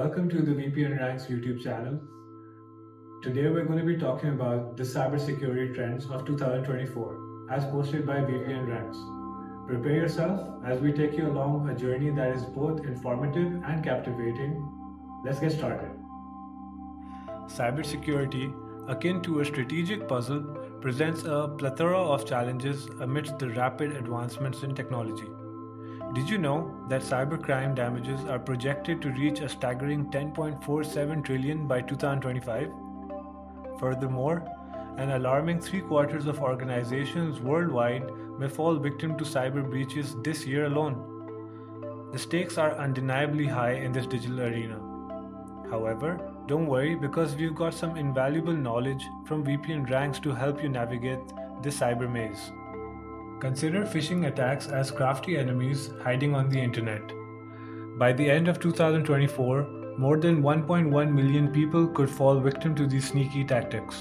Welcome to the VPNRanks YouTube channel. Today we're going to be talking about the cybersecurity trends of 2024 as posted by VPNRanks. Prepare yourself as we take you along a journey that is both informative and captivating. Let's get started. Cybersecurity, akin to a strategic puzzle, presents a plethora of challenges amidst the rapid advancements in technology. Did you know that cybercrime damages are projected to reach a staggering 10.47 trillion by 2025? Furthermore, an alarming 3/4 of organizations worldwide may fall victim to cyber breaches this year alone. The stakes are undeniably high in this digital arena. However, don't worry because we've got some invaluable knowledge from VPNRanks to help you navigate this cyber maze. Consider phishing attacks as crafty enemies hiding on the internet. By the end of 2024, more than 1.1 million people could fall victim to these sneaky tactics.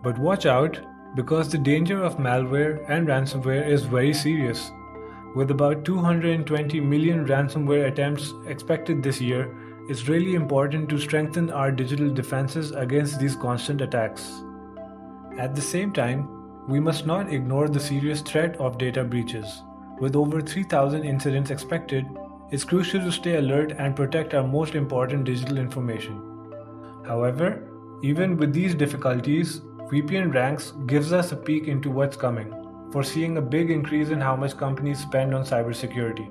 But watch out, because the danger of malware and ransomware is very serious. With about 220 million ransomware attempts expected this year, it's really important to strengthen our digital defenses against these constant attacks. At the same time, we must not ignore the serious threat of data breaches. With over 3,000 incidents expected, it's crucial to stay alert and protect our most important digital information. However, even with these difficulties, VPNRanks gives us a peek into what's coming, foreseeing a big increase in how much companies spend on cybersecurity.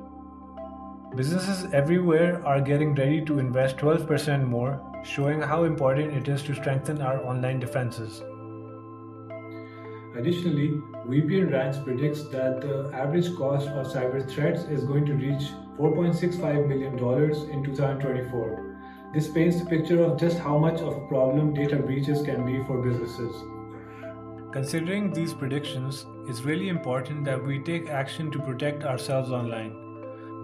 Businesses everywhere are getting ready to invest 12% more, showing how important it is to strengthen our online defenses. Additionally, VPNRanks predicts that the average cost of cyber threats is going to reach $4.65 million in 2024. This paints the picture of just how much of a problem data breaches can be for businesses. Considering these predictions, it's really important that we take action to protect ourselves online.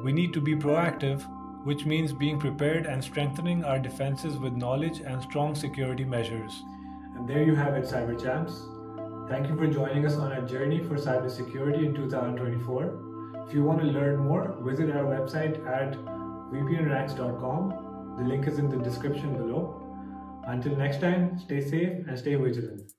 We need to be proactive, which means being prepared and strengthening our defenses with knowledge and strong security measures. And there you have it, Cyber Champs. Thank you for joining us on our journey for cybersecurity in 2024. If you want to learn more, visit our website at VPNRanks.com. The link is in the description below. Until next time, stay safe and stay vigilant.